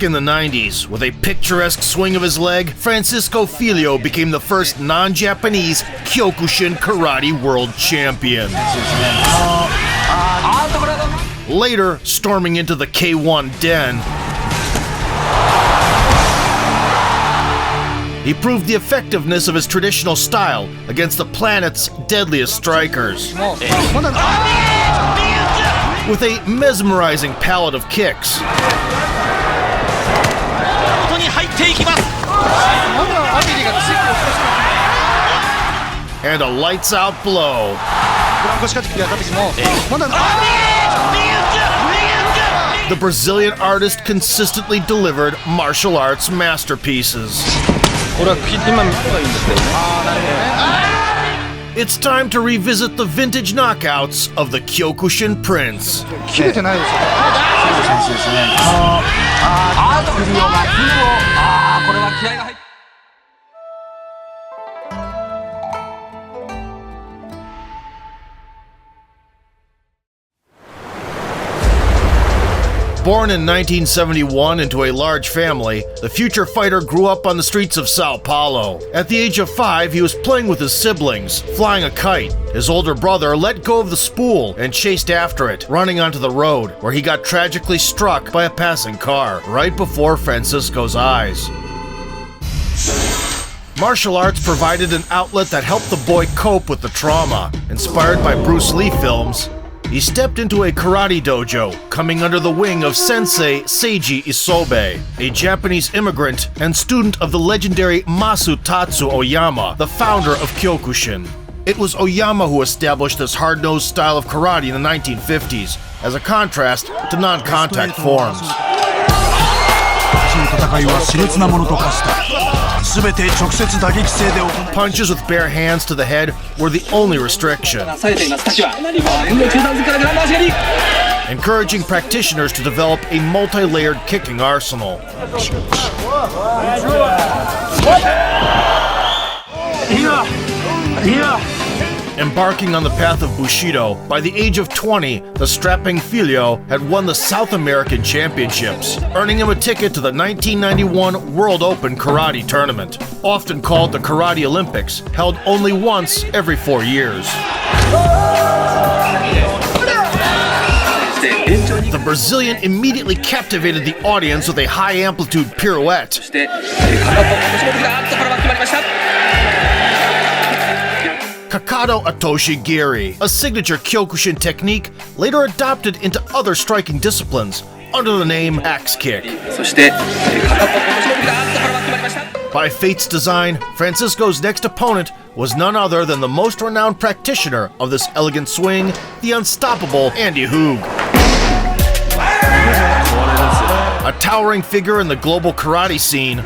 Back in the 90s, with a picturesque swing of his leg, Francisco Filho became the first non-Japanese Kyokushin Karate World Champion. Later, storming into the K1 den, he proved the effectiveness of his traditional style against the planet's deadliest strikers. With a mesmerizing palette of kicks and a lights-out blow, the Brazilian artist consistently delivered martial arts masterpieces. It's time to revisit the vintage knockouts of the Kyokushin Prince. Born in 1971 into a large family, the future fighter grew up on the streets of Sao Paulo. At the age of 5, he was playing with his siblings, flying a kite. His older brother let go of the spool and chased after it, running onto the road, where he got tragically struck by a passing car, right before Francisco's eyes. Martial arts provided an outlet that helped the boy cope with the trauma. Inspired by Bruce Lee films, he stepped into a karate dojo, coming under the wing of Sensei Seiji Isobe, a Japanese immigrant and student of the legendary Masutatsu Oyama, the founder of Kyokushin. It was Oyama who established this hard-nosed style of karate in the 1950s, as a contrast to non-contact forms. Punches with bare hands to the head were the only restriction, encouraging practitioners to develop a multi-layered kicking arsenal. Embarking on the path of Bushido, by the age of 20, the strapping Filho had won the South American Championships, earning him a ticket to the 1991 World Open Karate Tournament, often called the Karate Olympics, held only once every 4 years. The Brazilian immediately captivated the audience with a high-amplitude pirouette. Kakado Atoshi Giri, a signature Kyokushin technique later adopted into other striking disciplines under the name axe kick. By fate's design, Francisco's next opponent was none other than the most renowned practitioner of this elegant swing, the unstoppable Andy Hoog. A towering figure in the global karate scene,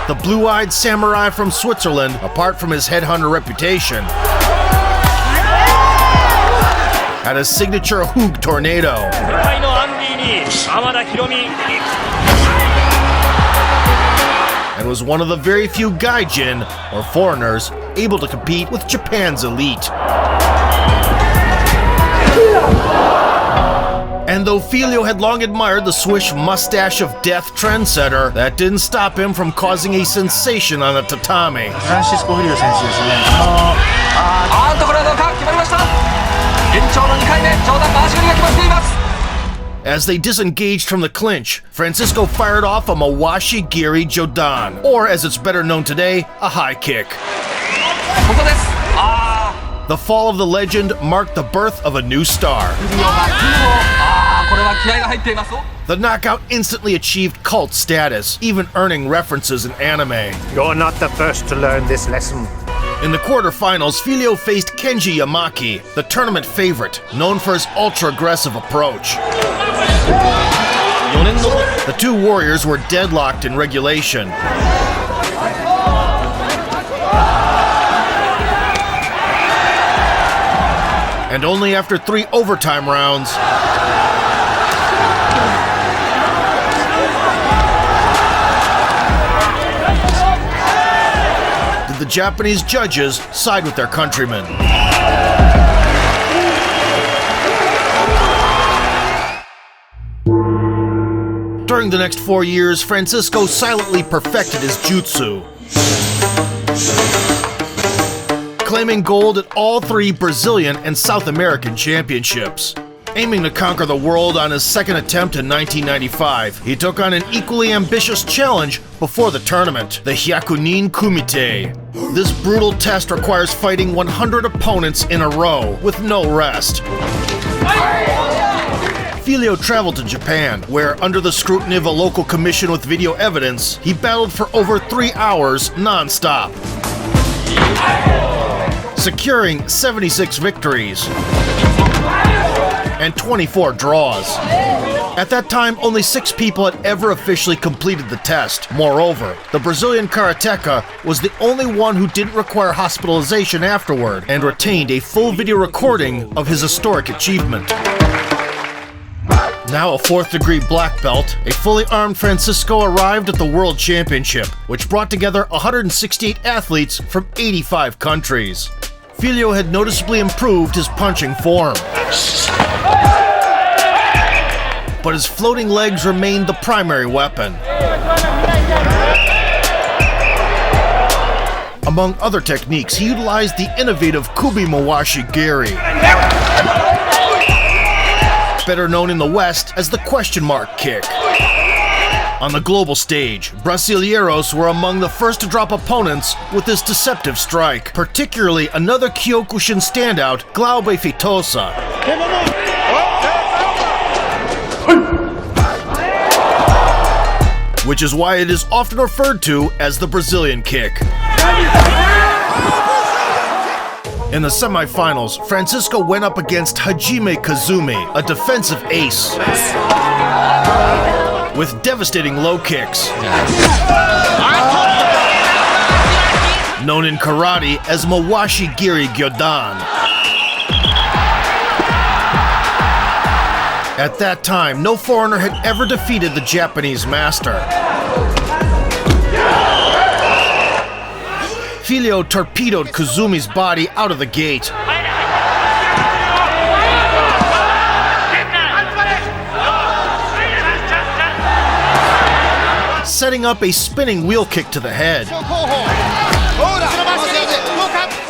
the blue-eyed samurai from Switzerland, apart from his headhunter reputation, had a signature Hoog tornado, and was one of the very few gaijin, or foreigners, able to compete with Japan's elite. And though Filho had long admired the swish mustache of death trendsetter, that didn't stop him from causing a sensation on the tatami. As they disengaged from the clinch, Francisco fired off a Mawashi Giri Jodan, or as it's better known today, a high kick. The fall of the legend marked the birth of a new star. The knockout instantly achieved cult status, even earning references in anime. You're not the first to learn this lesson. In the quarterfinals, Filho faced Kenji Yamaki, the tournament favorite, known for his ultra-aggressive approach. The two warriors were deadlocked in regulation. And only after 3 overtime rounds did the Japanese judges side with their countrymen. During the next 4 years, Francisco silently perfected his jutsu, claiming gold at all 3 Brazilian and South American championships. Aiming to conquer the world on his second attempt in 1995, he took on an equally ambitious challenge before the tournament, the Kyokushin Kumite. This brutal test requires fighting 100 opponents in a row, with no rest. Filho traveled to Japan, where, under the scrutiny of a local commission with video evidence, he battled for over 3 hours non-stop, securing 76 victories and 24 draws. At that time, only 6 people had ever officially completed the test. Moreover, the Brazilian karateka was the only one who didn't require hospitalization afterward and retained a full video recording of his historic achievement. Now a 4th degree black belt, a fully armed Francisco arrived at the World Championship, which brought together 168 athletes from 85 countries. Filho had noticeably improved his punching form, but his floating legs remained the primary weapon. Among other techniques, he utilized the innovative Kubi Mawashi Giri, better known in the West as the question mark kick. On the global stage, Brasileiros were among the first to drop opponents with this deceptive strike, particularly another Kyokushin standout, Glaube Feitosa. Which is why it is often referred to as the Brazilian kick. In the semifinals, Francisco went up against Hajime Kazumi, a defensive ace, with devastating low kicks, known in karate as Mawashi Giri Gyodan. At that time, no foreigner had ever defeated the Japanese master. Filho torpedoed Kazumi's body out of the gate, setting up a spinning wheel kick to the head.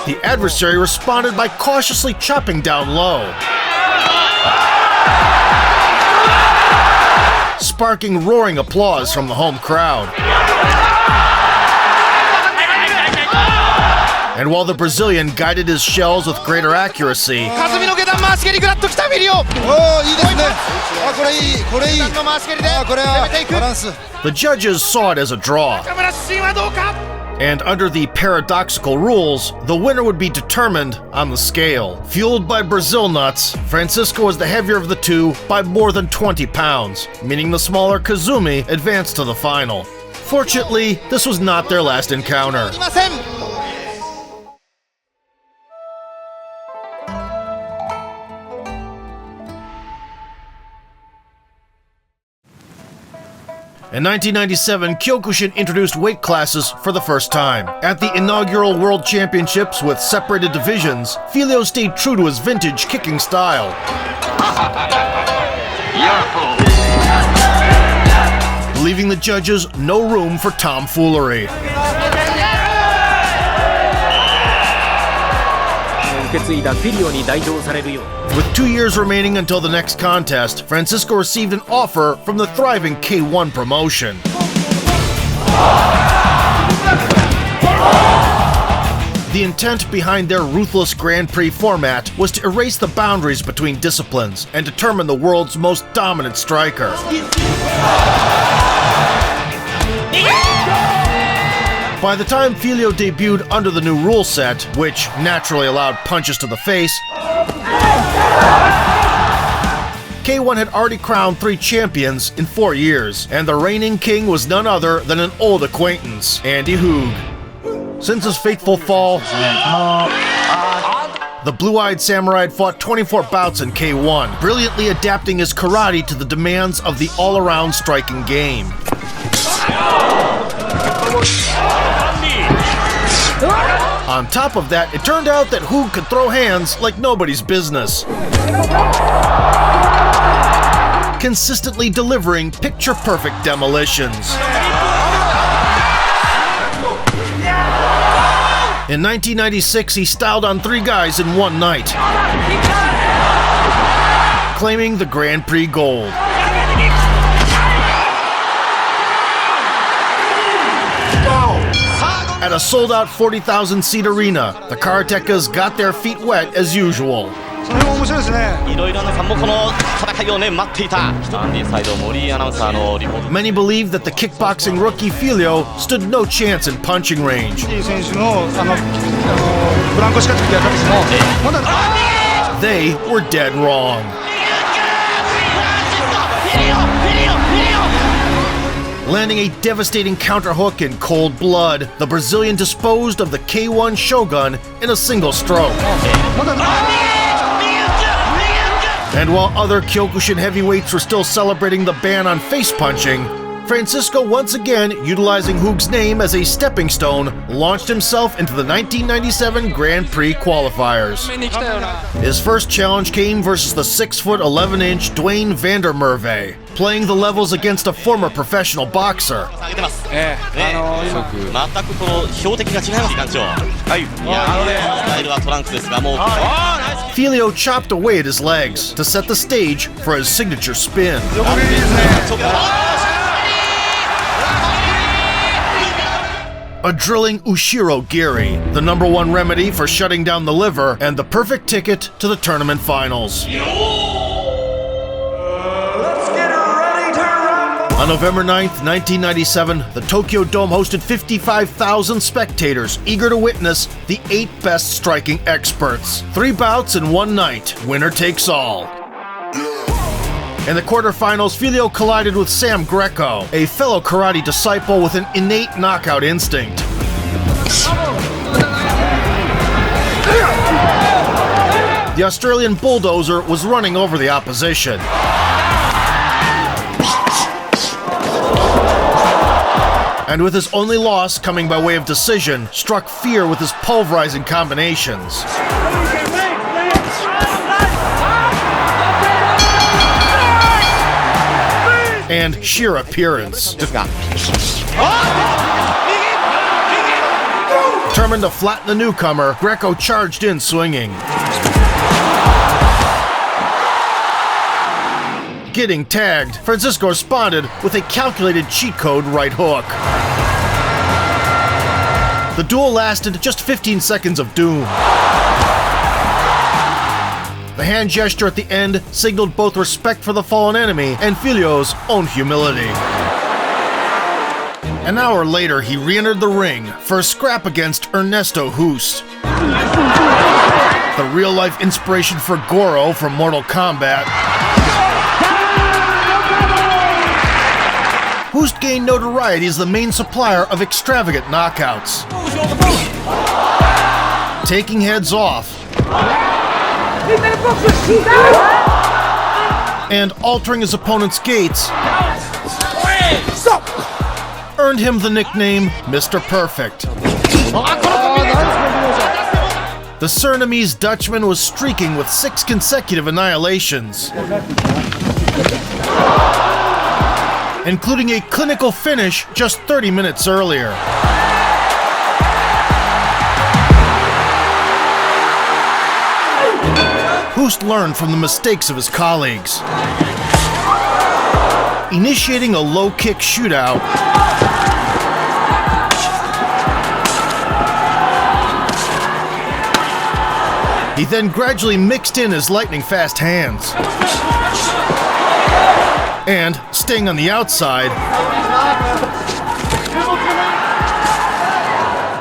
The adversary responded by cautiously chopping down low, sparking roaring applause from the home crowd. And while the Brazilian guided his shells with greater accuracy, the judges saw it as a draw. And under the paradoxical rules, the winner would be determined on the scale. Fueled by Brazil nuts, Francisco was the heavier of the two by more than 20 pounds, meaning the smaller Kazumi advanced to the final. Fortunately, this was not their last encounter. In 1997, Kyokushin introduced weight classes for the first time. At the inaugural World Championships with separated divisions, Filho stayed true to his vintage kicking style, leaving the judges no room for tomfoolery. With 2 years remaining until the next contest, Francisco received an offer from the thriving K1 promotion. The intent behind their ruthless Grand Prix format was to erase the boundaries between disciplines and determine the world's most dominant striker. By the time Filho debuted under the new rule set, which naturally allowed punches to the face, K1 had already crowned 3 champions in 4 years, and the reigning king was none other than an old acquaintance, Andy Hoog. Since his fateful fall, the blue-eyed samurai had fought 24 bouts in K1, brilliantly adapting his karate to the demands of the all-around striking game. On top of that, it turned out that Hoog could throw hands like nobody's business. consistently delivering picture-perfect demolitions. In 1996, he styled on 3 guys in one night, claiming the Grand Prix gold. At a sold-out 40,000-seat arena, the Karatekas got their feet wet as usual. Many believe that the kickboxing rookie Filho stood no chance in punching range. They were dead wrong. Landing a devastating counterhook in cold blood, the Brazilian disposed of the K1 Shogun in a single stroke. And while other Kyokushin heavyweights were still celebrating the ban on face punching, Francisco once again, utilizing Hug's name as a stepping stone, launched himself into the 1997 Grand Prix qualifiers. His first challenge came versus the 6'11" Dwayne Vandermerve, playing the levels against a former professional boxer. Filho chopped away at his legs to set the stage for his signature spin. A drilling Ushiro Giri, the #1 remedy for shutting down the liver, and the perfect ticket to the tournament finals. On November 9th, 1997, the Tokyo Dome hosted 55,000 spectators eager to witness the 8 best striking experts. 3 bouts in one night, winner takes all. In the quarterfinals, Filho collided with Sam Greco, a fellow karate disciple with an innate knockout instinct. The Australian bulldozer was running over the opposition. And with his only loss coming by way of decision, struck fear with his pulverizing combinations. And sheer appearance. Determined to flatten the newcomer, Greco charged in swinging. Getting tagged, Francisco responded with a calculated cheat code right hook. The duel lasted just 15 seconds of doom. The hand gesture at the end signaled both respect for the fallen enemy and Filho's own humility. An hour later, he re-entered the ring for a scrap against Ernesto Hoost, the real-life inspiration for Goro from Mortal Kombat. Hoost gained notoriety as the main supplier of extravagant knockouts, taking heads off and altering his opponent's gaits earned him the nickname Mr. Perfect. The Surinamese Dutchman was streaking with 6 consecutive annihilations, including a clinical finish just 30 minutes earlier. Hoost learned from the mistakes of his colleagues, initiating a low-kick shootout he then gradually mixed in his lightning-fast hands and, staying on the outside,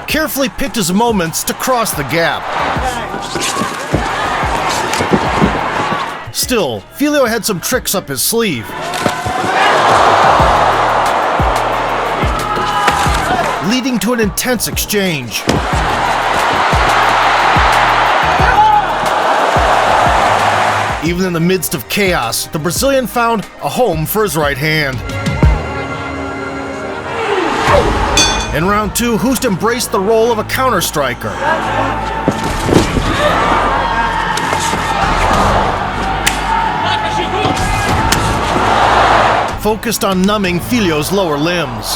carefully picked his moments to cross the gap. Still, Filho had some tricks up his sleeve, leading to an intense exchange. Even in the midst of chaos, the Brazilian found a home for his right hand. In round 2, Hoost embraced the role of a counter-striker, focused on numbing Filho's lower limbs.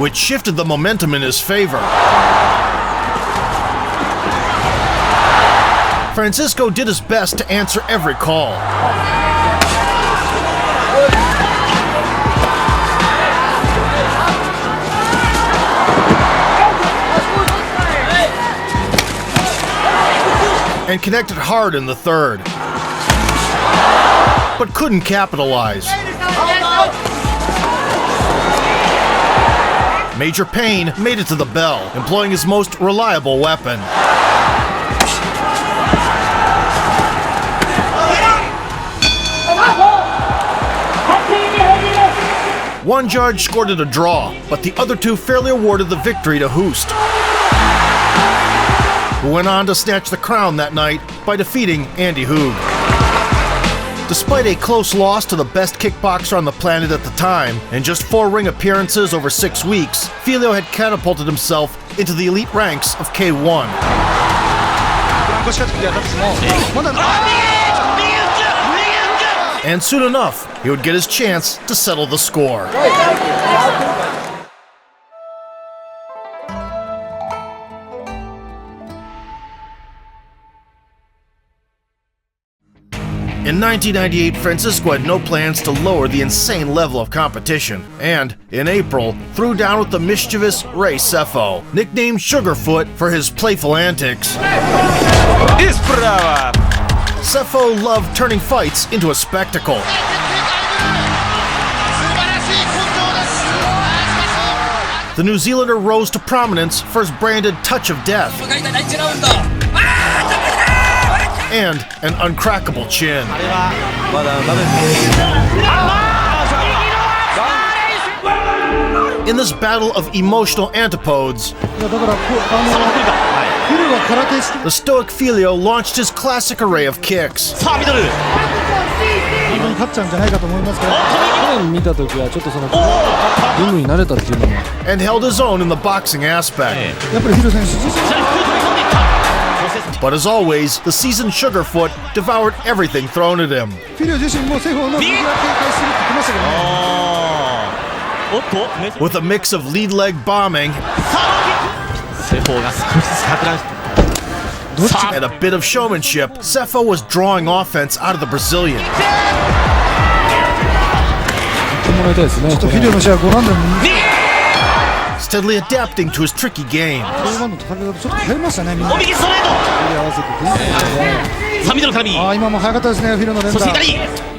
Which shifted the momentum in his favor. Francisco did his best to answer every call. And connected hard in the third. But couldn't capitalize. Major Payne made it to the bell, employing his most reliable weapon. One judge scored it a draw, but the other two fairly awarded the victory to Hoost, who went on to snatch the crown that night by defeating Andy Hoog. Despite a close loss to the best kickboxer on the planet at the time, and just 4 ring appearances over 6 weeks, Filho had catapulted himself into the elite ranks of K1. And soon enough, he would get his chance to settle the score. In 1998, Francisco had no plans to lower the insane level of competition, and, in April, threw down with the mischievous Ray Sefo, nicknamed Sugarfoot for his playful antics. Sefo loved turning fights into a spectacle. The New Zealander rose to prominence for his branded touch of death and an uncrackable chin. In this battle of emotional antipodes, the stoic Filho launched his classic array of kicks. And held his own in the boxing aspect. But as always, the seasoned Sugarfoot devoured everything thrown at him. With a mix of lead leg bombing and a bit of showmanship, Sefo was drawing offense out of the Brazilian. Steadily adapting to his tricky game.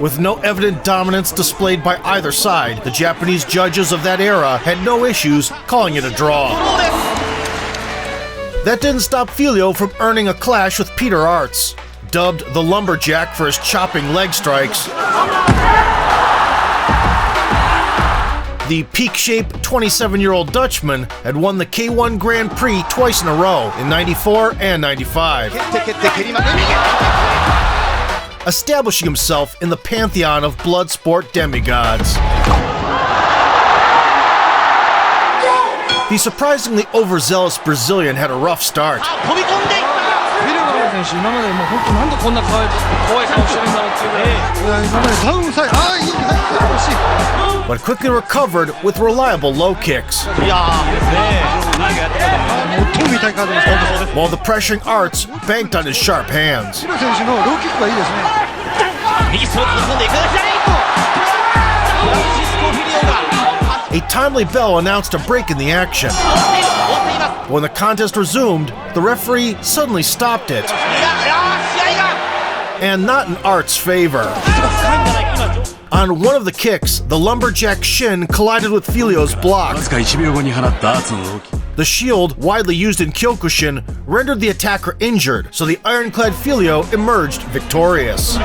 With no evident dominance displayed by either side, the Japanese judges of that era had no issues calling it a draw. That didn't stop Filho from earning a clash with Peter Arts, dubbed the Lumberjack for his chopping leg strikes. The peak-shaped 27-year-old Dutchman had won the K1 Grand Prix twice in a row, in '94 and '95, establishing himself in the pantheon of blood sport demigods. The surprisingly overzealous Brazilian had a rough start, but quickly recovered with reliable low kicks. While the pressuring Arts banked on his sharp hands. A timely bell announced a break in the action. When the contest resumed, the referee suddenly stopped it. And not in Art's favor. On one of the kicks, the lumberjack shin collided with Filho's block. The shield, widely used in Kyokushin, rendered the attacker injured, so the ironclad Filho emerged victorious.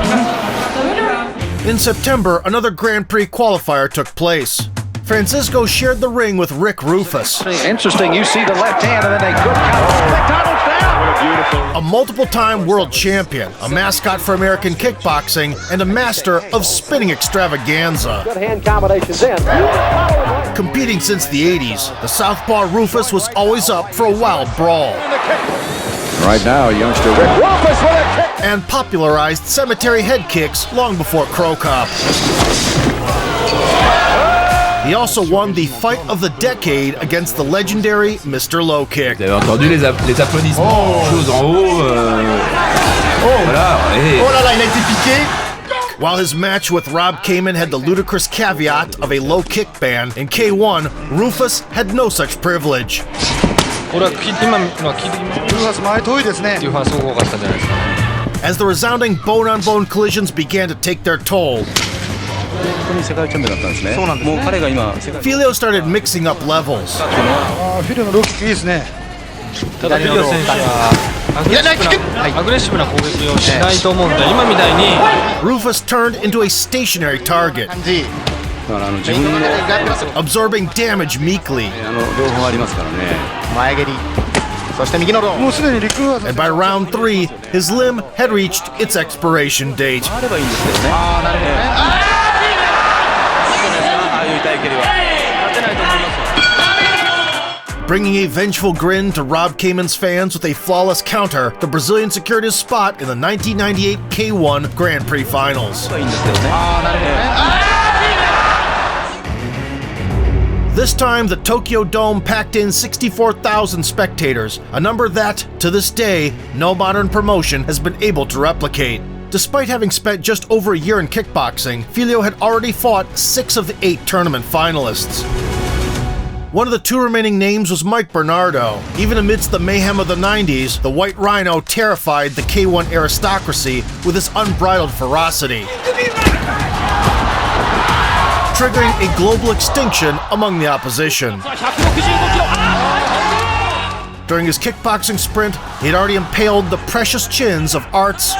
In September, another Grand Prix qualifier took place. Francisco shared the ring with Rick Rufus. Interesting, you see the left hand and then they good counter. McDonald's down! A multiple-time world champion, a mascot for American kickboxing, and a master of spinning extravaganza. Good hand combinations in. Competing since the 80s, the southpaw Rufus was always up for a wild brawl. Right now, youngster Rick Rufus with a kick. And popularized cemetery head kicks long before Crow Cop. He also won the fight of the decade against the legendary Mr. Low Kick. Vous avez entendu les applaudissements, chose en haut. Voilà. Oh là là, il a été piqué. While his match with Rob Kamen had the ludicrous caveat of a low kick ban, in K1, Rufus had no such privilege. これは切って今切り前遠いですね。っていう発想が多かったんじゃないですか。 As the resounding bone-on-bone collisions began to take their toll, 本当に世界チャンピオンだったんですね。そうなんですね。もう彼が今世界 Filho started mixing up levels. ああ、フィルのローキックいいですね。ただフィリオ選手はアグレッシブな攻撃をしないと思うんで、今みたいに Rufus turned into a stationary target, 感じ。だから自分の absorbing damage meekly. 両方ありますからね。前蹴り。そして右のロー。もうすでに陸技。 And by round 3, his limb had reached its expiration date. あればいいんですけどね。ああ、なるほどね。ああいう痛い蹴りは勝てないと思いますよ。 Bringing a vengeful grin to Rob Kamen's fans with a flawless counter, the Brazilian secured his spot in the 1998 K1 Grand Prix Finals. いいんですけどね。ああ、なるほどね。 This time, the Tokyo Dome packed in 64,000 spectators, a number that, to this day, no modern promotion has been able to replicate. Despite having spent just over a year in kickboxing, Filho had already fought 6 of the 8 tournament finalists. One of the 2 remaining names was Mike Bernardo. Even amidst the mayhem of the 90s, the White Rhino terrified the K1 aristocracy with his unbridled ferocity, triggering a global extinction among the opposition. During his kickboxing sprint, he had already impaled the precious chins of Arts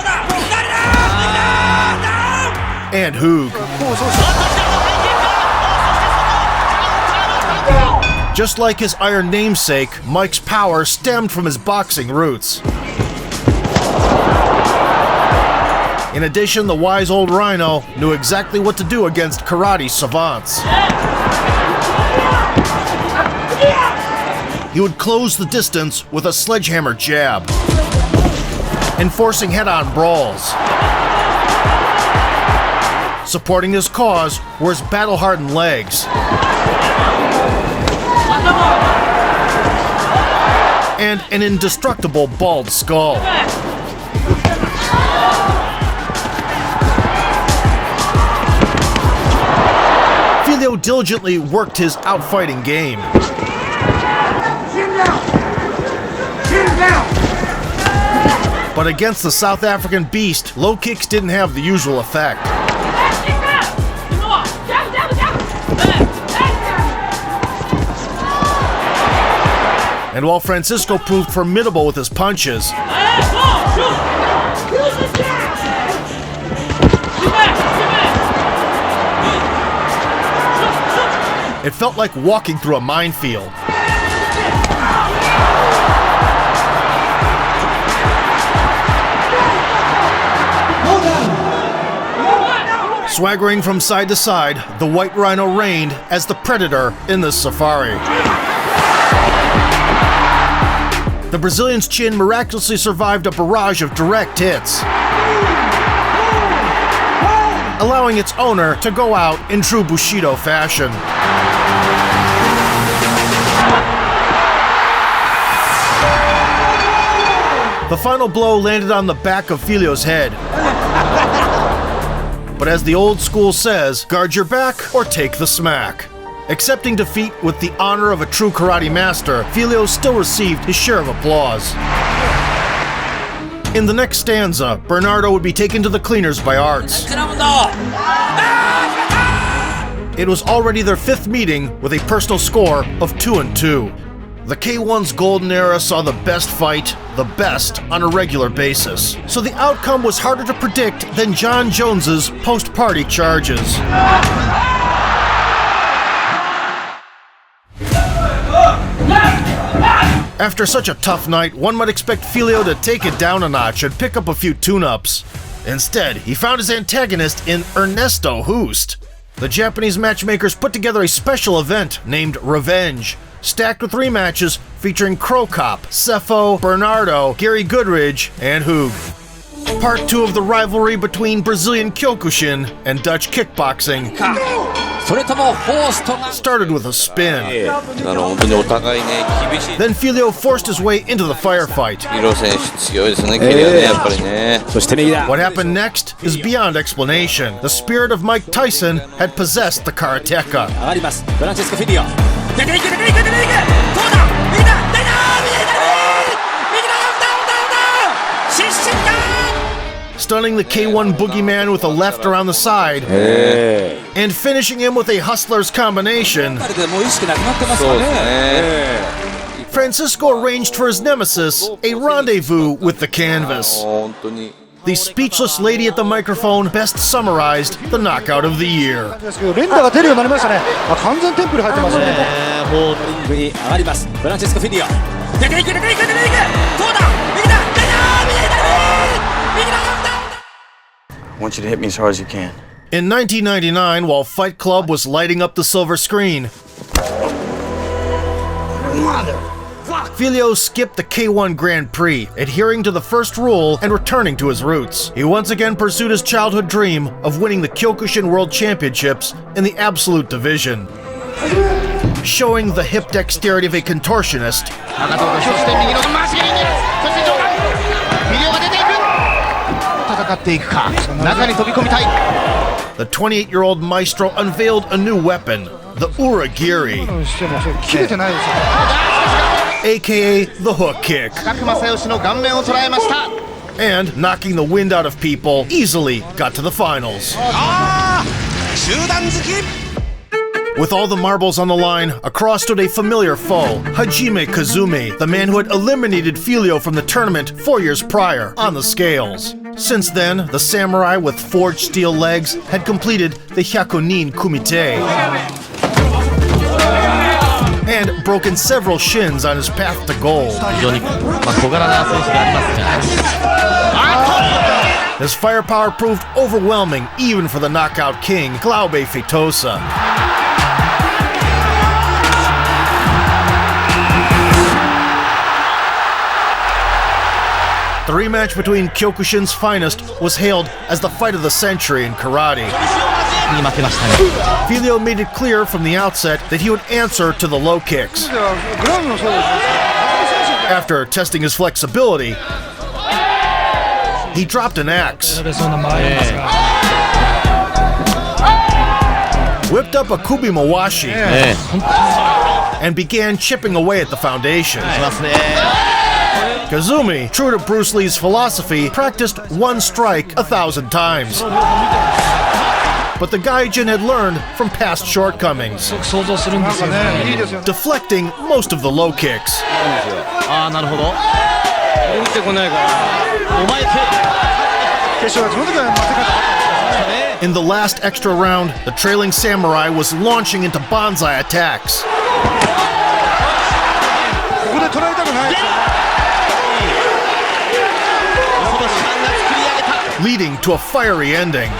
and Hoog. Just like his iron namesake, Mike's power stemmed from his boxing roots. In addition, the wise old Rhino knew exactly what to do against karate savants. He would close the distance with a sledgehammer jab, enforcing head-on brawls. Supporting his cause were his battle-hardened legs and an indestructible bald skull. Filho diligently worked his outfighting game. But against the South African beast, low kicks didn't have the usual effect. And while Francisco proved formidable with his punches, it felt like walking through a minefield. Swaggering from side to side, the White Rhino reigned as the predator in this safari. The Brazilian's chin miraculously survived a barrage of direct hits, allowing its owner to go out in true Bushido fashion. The final blow landed on the back of Filho's head. But as the old school says, guard your back or take the smack. Accepting defeat with the honor of a true karate master, Filho still received his share of applause. In the next stanza, Bernardo would be taken to the cleaners by Arts. It was already their 5th meeting with a personal score of 2-2. The K1's golden era saw the best fight, the best, on a regular basis. So the outcome was harder to predict than John Jones's post-party charges. After such a tough night, one might expect Filho to take it down a notch and pick up a few tune-ups. Instead, he found his antagonist in Ernesto Hoost. The Japanese matchmakers put together a special event named Revenge, stacked with rematches featuring Crow Cop, Cepho, Bernardo, Gary Goodridge, and Hoog. Part 2 of the rivalry between Brazilian Kyokushin and Dutch kickboxing started with a spin. Then Filho forced his way into the firefight. What happened next is beyond explanation. The spirit of Mike Tyson had possessed the karateka. Stunning the K1 boogeyman with a left around the side, and finishing him with a hustler's combination. Francisco arranged for his nemesis a rendezvous with the canvas. The speechless lady at the microphone best summarized the knockout of the year. I want you to hit me as hard as you can. In 1999, while Fight Club was lighting up the silver screen, Filho skipped the K1 Grand Prix, adhering to the first rule and returning to his roots. He once again pursued his childhood dream of winning the Kyokushin World Championships in the Absolute Division. Showing the hip dexterity of a contortionist, the 28-year-old maestro unveiled a new weapon, the Uragiri, aka the hook kick. And knocking the wind out of people, easily got to the finals. With all the marbles on the line, across stood a familiar foe, Hajime Kazumi, the man who had eliminated Filho from the tournament 4 years prior on the scales. Since then, the samurai with forged steel legs had completed the Hyakunin Kumite and broken several shins on his path to gold. His firepower proved overwhelming even for the knockout king, Glaube Feitosa. The rematch between Kyokushin's finest was hailed as the fight of the century in karate. Filho made it clear from the outset that he would answer to the low kicks. After testing his flexibility, he dropped an axe, whipped up a kubi-mawashi, and began chipping away at the foundation. Kazumi, true to Bruce Lee's philosophy, practiced one strike 1,000 times. But the Gaijin had learned from past shortcomings, deflecting most of the low kicks. In the last extra round, the trailing samurai was launching into bonsai attacks, leading to a fiery ending.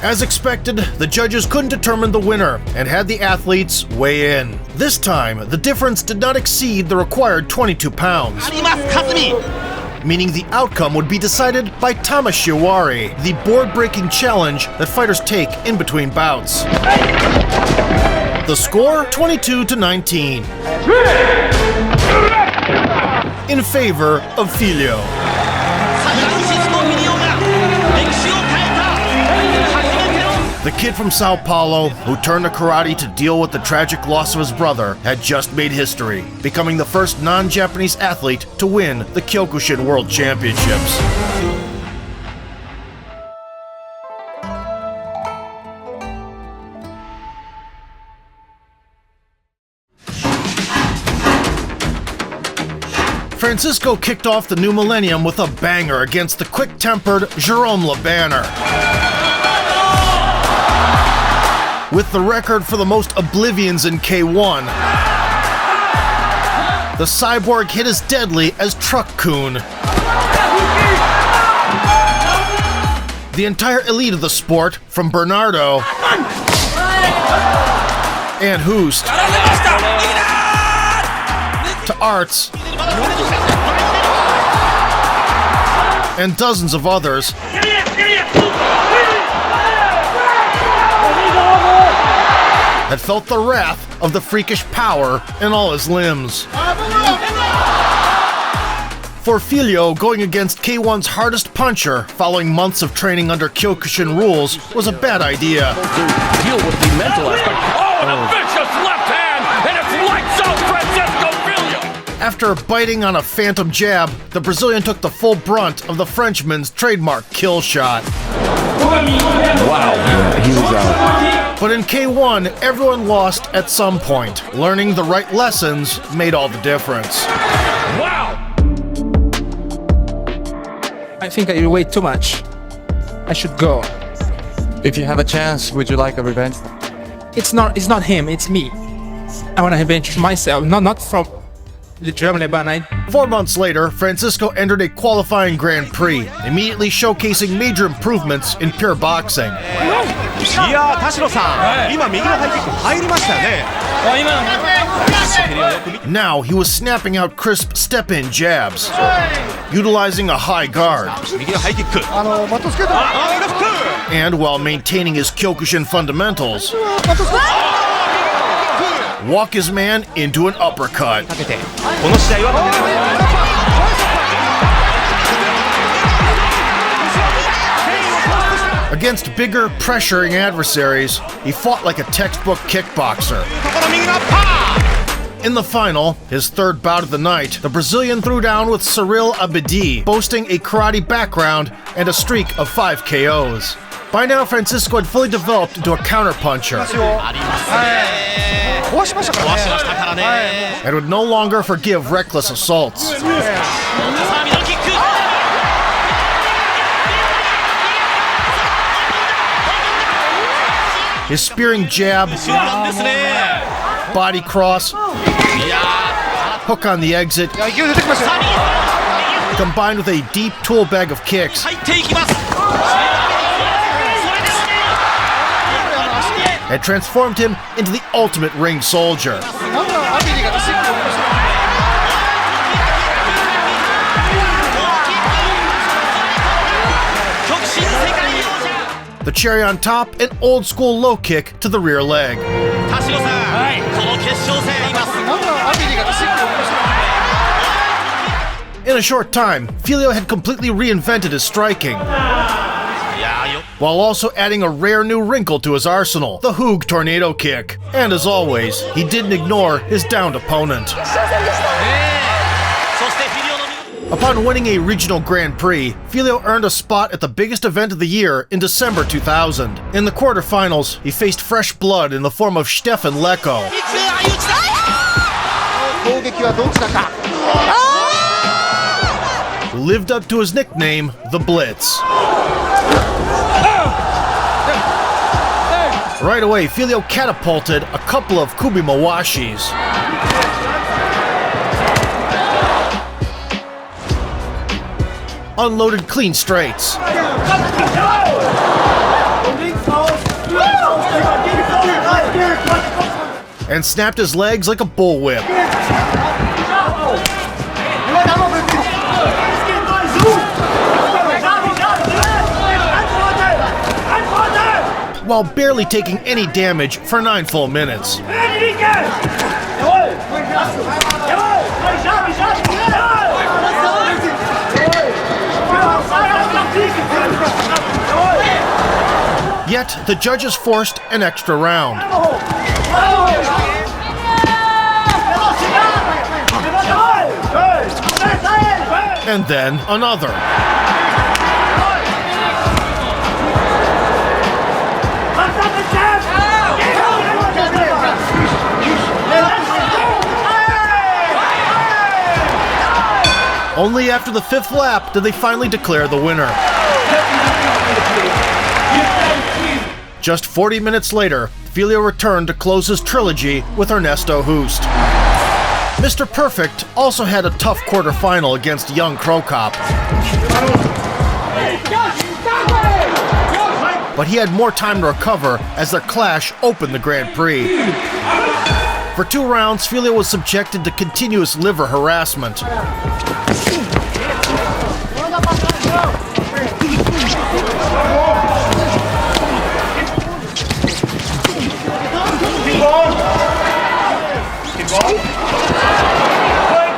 As expected, the judges couldn't determine the winner and had the athletes weigh in. This time, the difference did not exceed the required 22 pounds. Meaning the outcome would be decided by Tamashiwari, the board-breaking challenge that fighters take in between bouts. The score, 22-19. In favor of Filho. The kid from Sao Paulo, who turned to karate to deal with the tragic loss of his brother, had just made history, becoming the first non-Japanese athlete to win the Kyokushin World Championships. Francisco kicked off the new millennium with a banger against the quick-tempered Jerome Le Banner. With the record for the most oblivions in K1, The cyborg hit as deadly as Truck-kun. The entire elite of the sport, from Bernardo and Hoost to Arts and dozens of others, had felt the wrath of the freakish power in all his limbs. For Filho, going against K1's hardest puncher following months of training under Kyokushin rules was a bad idea. Deal with the mental aspect. Oh, and a vicious left hand, and it's lights out Francisco Filho! After biting on a phantom jab, the Brazilian took the full brunt of the Frenchman's trademark kill shot. Wow, he was out. But in K1, everyone lost at some point. Learning the right lessons made all the difference. Wow! I think I wait too much. I should go. If you have a chance, would you like a revenge? It's not him, it's me. I want to revenge myself, not from the Germany, but 4 months later, Francisco entered a qualifying Grand Prix, immediately showcasing major improvements in pure boxing. Now he was snapping out crisp step-in jabs, utilizing a high guard, and while maintaining his Kyokushin fundamentals, walk his man into an uppercut. Against bigger, pressuring adversaries, he fought like a textbook kickboxer. In the final, his third bout of the night, the Brazilian threw down with Cyril Abedi, boasting a karate background and a streak of 5 KOs. By now, Francisco had fully developed into a counterpuncher and would no longer forgive reckless assaults. His spearing jab, body cross, hook on the exit, combined with a deep tool bag of kicks, had transformed him into the ultimate ring soldier. The cherry on top, an old school low kick to the rear leg. In a short time, Filho had completely reinvented his striking, while also adding a rare new wrinkle to his arsenal, the Hoog tornado kick. And as always, he didn't ignore his downed opponent. Upon winning a regional Grand Prix, Filho earned a spot at the biggest event of the year in December 2000. In the quarterfinals, he faced fresh blood in the form of Stefan Lecco, who lived up to his nickname, the Blitz. Right away, Filho catapulted a couple of Kubimawashis. Unloaded clean straights. And snapped his legs like a bullwhip. While barely taking any damage for 9 full minutes. Yet, the judges forced an extra round. And then another. Only after the 5th lap did they finally declare the winner. Just 40 minutes later, Filho returned to close his trilogy with Ernesto Hoost. Mr. Perfect also had a tough quarterfinal against young Crow Cop. But he had more time to recover as their clash opened the Grand Prix. For 2 rounds, Filho was subjected to continuous liver harassment.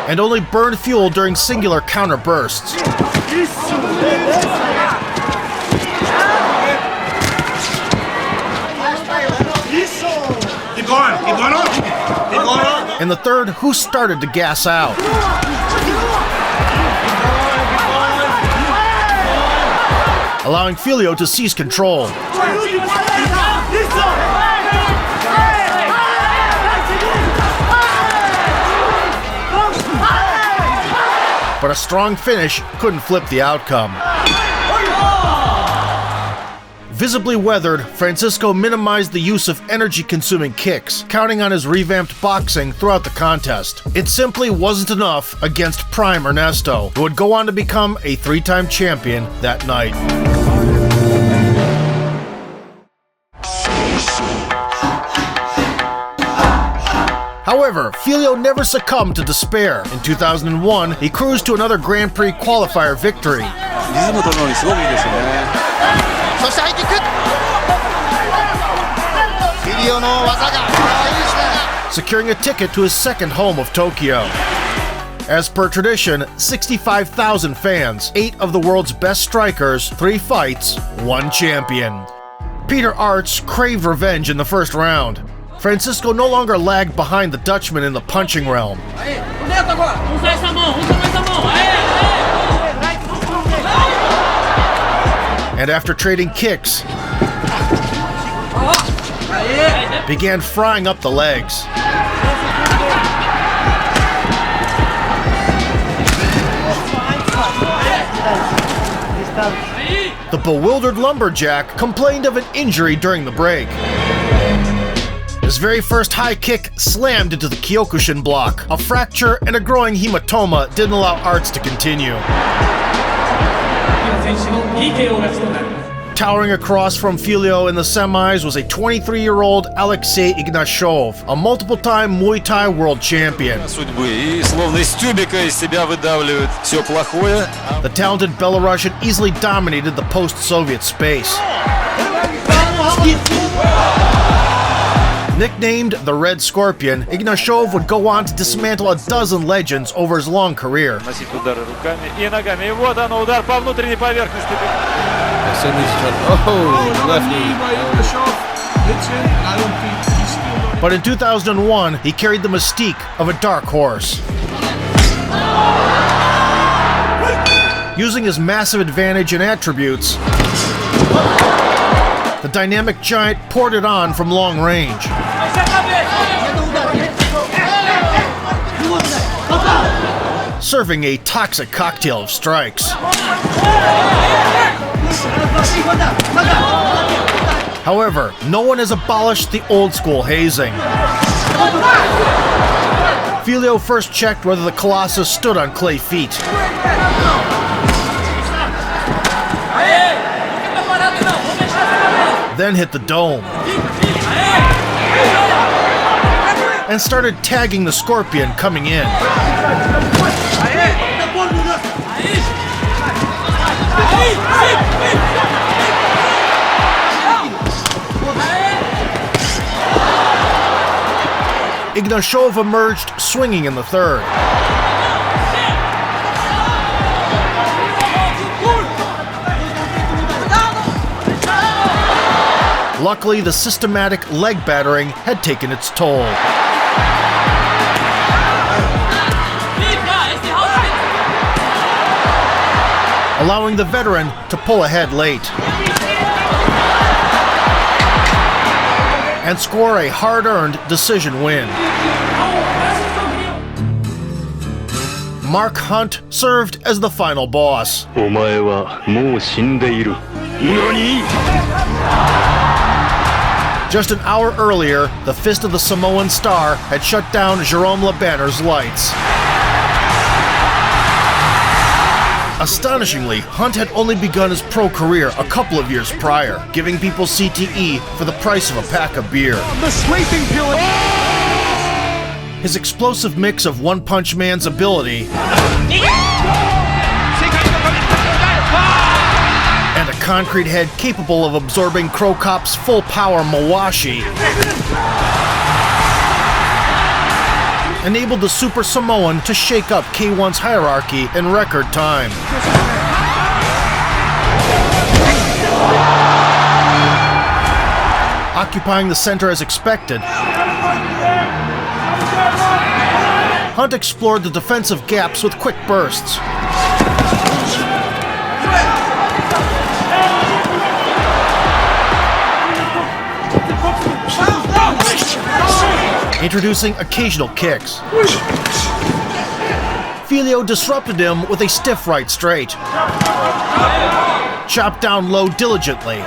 And only burned fuel during singular counter bursts. In the third, who started to gas out? Allowing Filho to seize control. But a strong finish couldn't flip the outcome. Visibly weathered, Francisco minimized the use of energy-consuming kicks, counting on his revamped boxing throughout the contest. It simply wasn't enough against Prime Ernesto, who would go on to become a 3-time champion that night. However, Filho never succumbed to despair. In 2001, he cruised to another Grand Prix qualifier victory. Securing a ticket to his second home of Tokyo. As per tradition, 65,000 fans, 8 of the world's best strikers, 3 fights, 1 champion. Peter Arts craved revenge in the first round. Francisco no longer lagged behind the Dutchman in the punching realm. And after trading kicks, began frying up the legs. The bewildered lumberjack complained of an injury during the break. His very first high kick slammed into the Kyokushin block. A fracture and a growing hematoma didn't allow Arts to continue. Towering across from Filho in the semis was a 23-year-old Alexei Ignashov, a multiple-time Muay Thai world champion. The talented Belarusian easily dominated the post-Soviet space. Nicknamed the Red Scorpion, Ignashov would go on to dismantle a dozen legends over his long career. But in 2001, he carried the mystique of a dark horse. Using his massive advantage and attributes, the dynamic giant poured it on from long range. Serving a toxic cocktail of strikes. However, no one has abolished the old-school hazing. Filho first checked whether the Colossus stood on clay feet. Then hit the dome. And started tagging the Scorpion coming in. Ignashov emerged swinging in the third. Luckily, the systematic leg battering had taken its toll. Allowing the veteran to pull ahead late and score a hard-earned decision win. Mark Hunt served as the final boss. Just an hour earlier, the fist of the Samoan star had shut down Jerome Le Banner's lights. Astonishingly, Hunt had only begun his pro career a couple of years prior, giving people CTE for the price of a pack of beer. The sleeping pill. His explosive mix of One Punch Man's ability and a concrete head capable of absorbing Crow Cop's full power Mawashi enabled the Super Samoan to shake up K1's hierarchy in record time. Occupying the center as expected, Hunt explored the defensive gaps with quick bursts. Introducing occasional kicks. Filho disrupted him with a stiff right straight. Chopped down low diligently.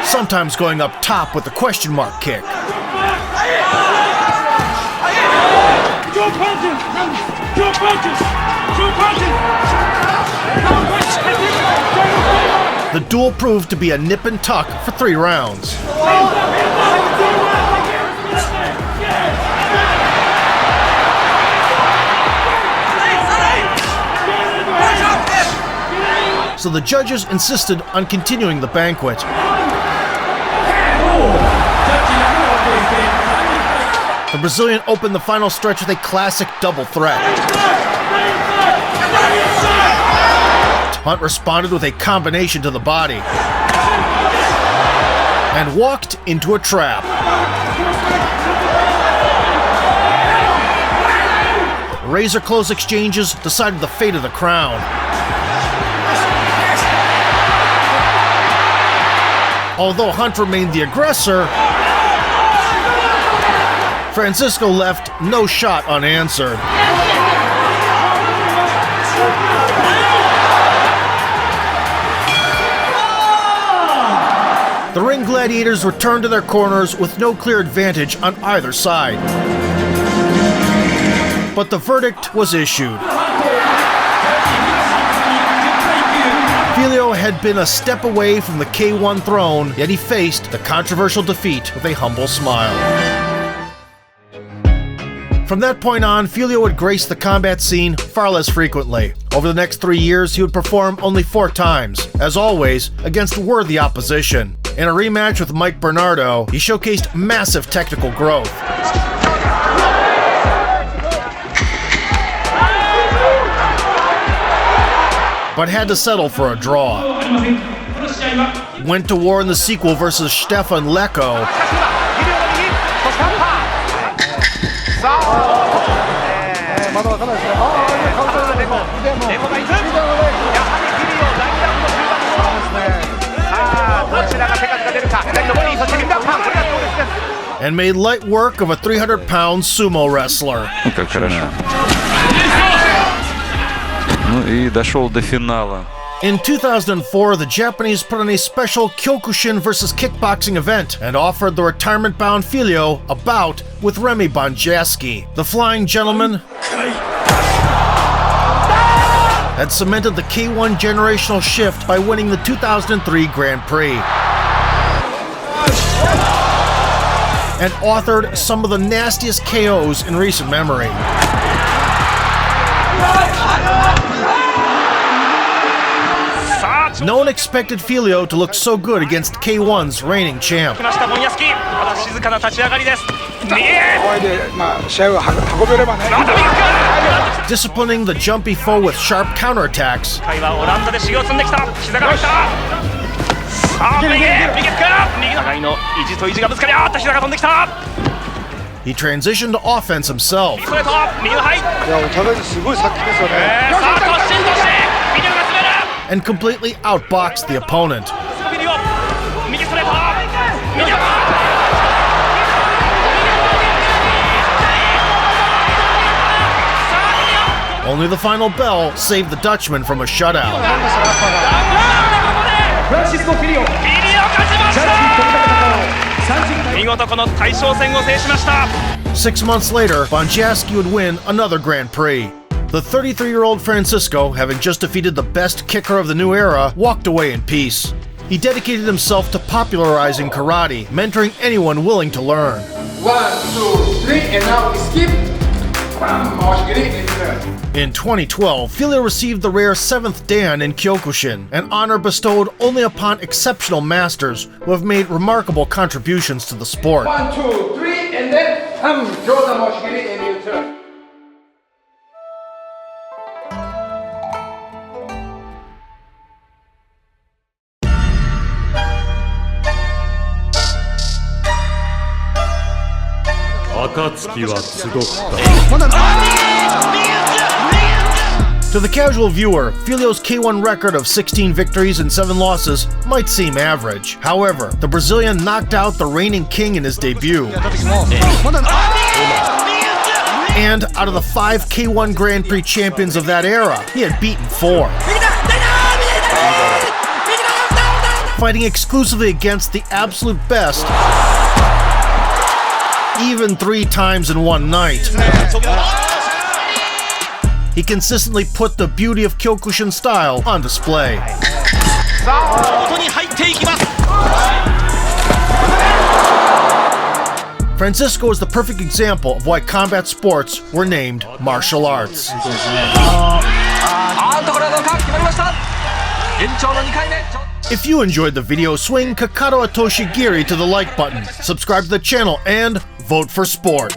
Sometimes going up top with the question mark kick. The duel proved to be a nip and tuck for 3 rounds. So the judges insisted on continuing the banquet. The Brazilian opened the final stretch with a classic double threat. Hunt responded with a combination to the body and walked into a trap. Razor-close exchanges decided the fate of the crown. Although Hunt remained the aggressor, Francisco left no shot unanswered. The ring gladiators returned to their corners with no clear advantage on either side. But the verdict was issued. Filho had been a step away from the K1 throne, yet he faced the controversial defeat with a humble smile. From that point on, Filho would grace the combat scene far less frequently. Over the next 3 years, he would perform only 4 times, as always, against worthy opposition. In a rematch with Mike Bernardo, he showcased massive technical growth. But had to settle for a draw. Went to war in the sequel versus Stefan Lecco. And made light work of a 300-pound sumo wrestler. In 2004, the Japanese put on a special Kyokushin versus kickboxing event and offered the retirement-bound Filho a bout with Remy Bonjasky. The Flying Gentleman had cemented the K1 generational shift by winning the 2003 Grand Prix and authored some of the nastiest KOs in recent memory. No one expected Filho to look so good against K1's reigning champ. Disciplining the jumpy foe with sharp counterattacks, he transitioned to offense himself and completely outboxed the opponent. Only the final bell saved the Dutchman from a shutout. 見事この大将戦を制しました。 6 months later, Bonjasky would win another Grand Prix. The 33-year-old Francisco, having just defeated the best kicker of the new era, walked away in peace. He dedicated himself to popularizing karate, mentoring anyone willing to learn. 1, 2, 3, and now we skip. In 2012, Filho received the rare 7th Dan in Kyokushin, an honor bestowed only upon exceptional masters who have made remarkable contributions to the sport. 1, 2, 3, and then Jordan Moshigiri and you turn. To the casual viewer, Filho's K1 record of 16 victories and 7 losses might seem average. However, the Brazilian knocked out the reigning king in his debut. And out of the 5 K1 Grand Prix champions of that era, he had beaten 4. Fighting exclusively against the absolute best, even 3 times in one night. He consistently put the beauty of Kyokushin style on display. Francisco is the perfect example of why combat sports were named martial arts. If you enjoyed the video, swing Kakaroa Toshigiri to the like button, subscribe to the channel, and vote for sport.